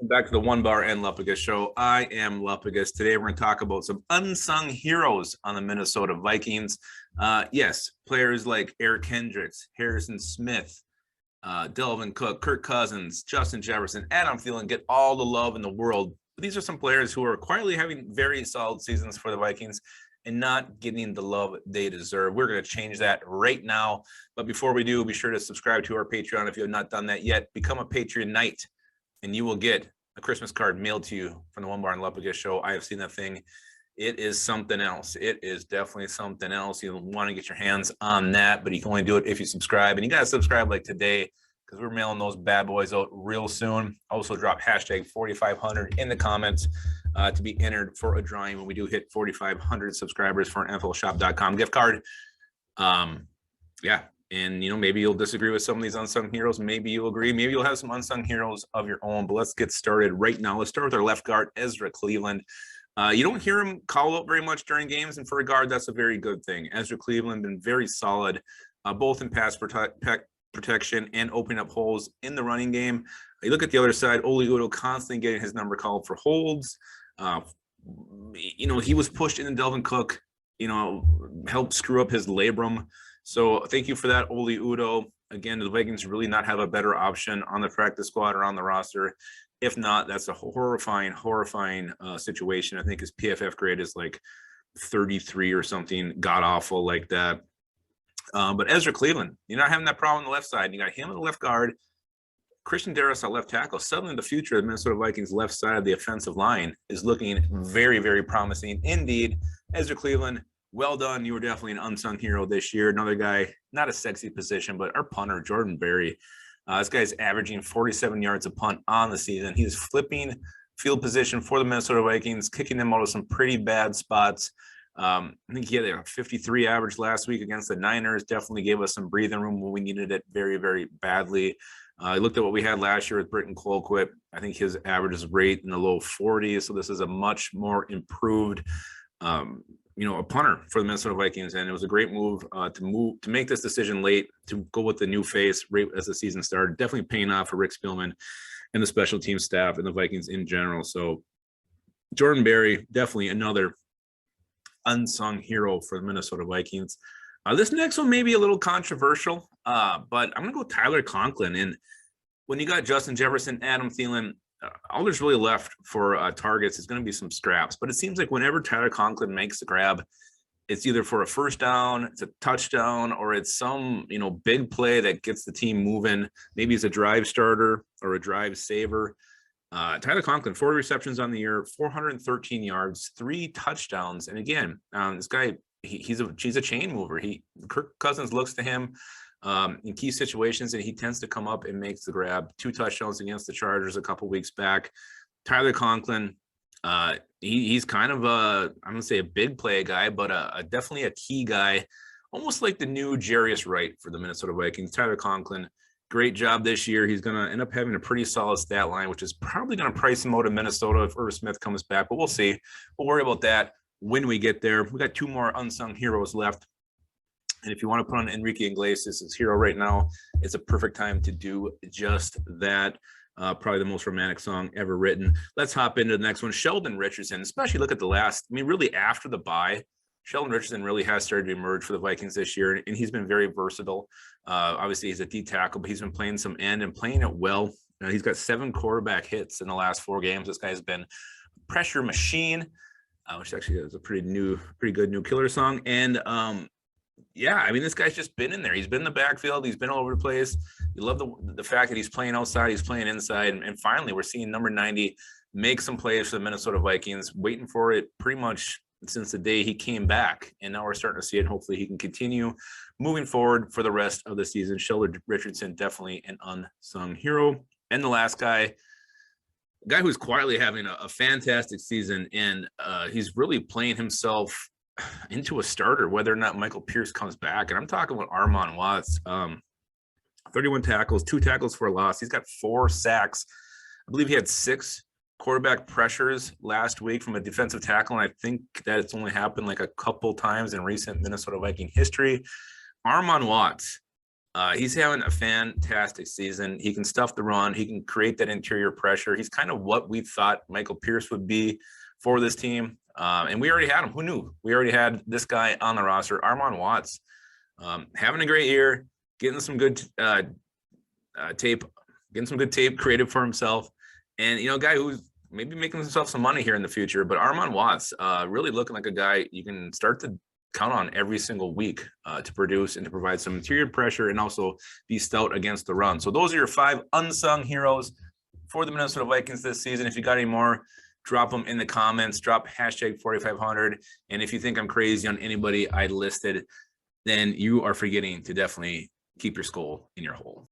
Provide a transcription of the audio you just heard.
Back to the One Bar and Lupagus show. I am Lupagus. Today we're going to talk about some unsung heroes on the Minnesota Vikings. Yes, players like Eric Kendricks, Harrison Smith, Delvin Cook, Kirk Cousins, Justin Jefferson, Adam Thielen get all the love in the world. But these are some players who are quietly having very solid seasons for the Vikings and not getting the love they deserve. We're going to change that right now. But before we do, be sure to subscribe to our Patreon if you have not done that yet. Become a Patreonite, and you will get a Christmas card mailed to you from the One Bar and Lupagus show. I have seen that thing. It is something else. It is definitely something else. You want to get your hands on that, but you can only do it if you subscribe. And you got to subscribe like today because we're mailing those bad boys out real soon. Also drop hashtag 4,500 in the comments to be entered for a drawing when we do hit 4,500 subscribers for an NFLshop.com gift card. Yeah. And, maybe you'll disagree with some of these unsung heroes. Maybe you'll agree. Maybe you'll have some unsung heroes of your own. But let's get started right now. Let's start with our left guard, Ezra Cleveland. You don't hear him call out very much during games. And for a guard, that's a very good thing. Ezra Cleveland been very solid, both in pass protection and opening up holes in the running game. You look at the other side, Oli Udoh constantly getting his number called for holds. He was pushed into Delvin Cook, helped screw up his labrum. So thank you for that, Oli Udoh. Again, the Vikings really not have a better option on the practice squad or on the roster. If not, that's a horrifying situation. I think his PFF grade is like 33 or something, god awful like that. But Ezra Cleveland, you're not having that problem on the left side. You got him on the left guard, Christian Darris on left tackle. Suddenly the future of the Minnesota Vikings left side of the offensive line is looking very, very promising indeed. Ezra Cleveland, well done. You were definitely an unsung hero this year. Another guy, not a sexy position, but our punter, Jordan Berry. This guy's averaging 47 yards a punt on the season. He's flipping field position for the Minnesota Vikings, kicking them out of some pretty bad spots. I think he had a 53 average last week against the Niners. Definitely gave us some breathing room when we needed it very, very badly. I looked at what we had last year with Britton Colquitt. I think his average is rate in the low 40s. So this is a much more improved a punter for the Minnesota Vikings, and it was a great move to make this decision late to go with the new face right as the season started. Definitely paying off for Rick Spielman and the special team staff and the Vikings in general. So Jordan Berry, definitely another unsung hero for the Minnesota Vikings. This next one may be a little controversial, but I'm gonna go Tyler Conklin. And when you got Justin Jefferson, Adam Thielen, all there's really left for targets is going to be some scraps. But it seems like whenever Tyler Conklin makes the grab, it's either for a first down, it's a touchdown, or it's some big play that gets the team moving. Maybe it's a drive starter or a drive saver. Tyler Conklin, 4 receptions on the year, 413 yards, 3 touchdowns. And again, this guy, he's a chain mover. Kirk Cousins looks to him in key situations, and he tends to come up and makes the grab. 2 touchdowns against the Chargers a couple weeks back. Tyler Conklin, he's kind of I'm gonna say a big play guy, but definitely a key guy, almost like the new Jarius Wright for the Minnesota Vikings. Tyler Conklin, great job this year. He's gonna end up having a pretty solid stat line, which is probably gonna price him out of Minnesota if Irv Smith comes back, but we'll see. We'll worry about that when we get there. We got 2 more unsung heroes left. And if you want to put on Enrique Iglesias as hero right now, it's a perfect time to do just that. Probably the most romantic song ever written. Let's hop into the next one. Sheldon Richardson, especially look at the last, really after the bye, Sheldon Richardson really has started to emerge for the Vikings this year, and he's been very versatile. Obviously, he's a D tackle, but he's been playing some end and playing it well. He's got 7 quarterback hits in the last 4 games. This guy's been a pressure machine, which actually is a pretty good new killer song. And this guy's just been in there. He's been in the backfield. He's been all over the place. You love the fact that he's playing outside. He's playing inside. And finally, we're seeing number 90 make some plays for the Minnesota Vikings, waiting for it pretty much since the day he came back. And now we're starting to see it. Hopefully he can continue moving forward for the rest of the season. Sheldon Richardson, definitely an unsung hero. And the last guy, a guy who's quietly having a fantastic season. And he's really playing himself into a starter, whether or not Michael Pierce comes back. And I'm talking about Armon Watts. 31 tackles, 2 tackles for a loss. He's got 4 sacks. I believe he had 6 quarterback pressures last week from a defensive tackle, and I think that it's only happened like a couple times in recent Minnesota Viking history. Armon Watts, He's having a fantastic season. He can stuff the run. He can create that interior pressure. He's kind of what we thought Michael Pierce would be for this team. And we already had him. Who knew? We already had this guy on the roster, Armon Watts, having a great year, getting some good tape, created for himself. And, a guy who's maybe making himself some money here in the future. But Armon Watts, really looking like a guy you can start to count on every single week to produce and to provide some interior pressure and also be stout against the run. So those are your 5 unsung heroes for the Minnesota Vikings this season. If you got any more, drop them in the comments, drop hashtag 4500. And if you think I'm crazy on anybody I listed, then you are forgetting to definitely keep your skull in your hole.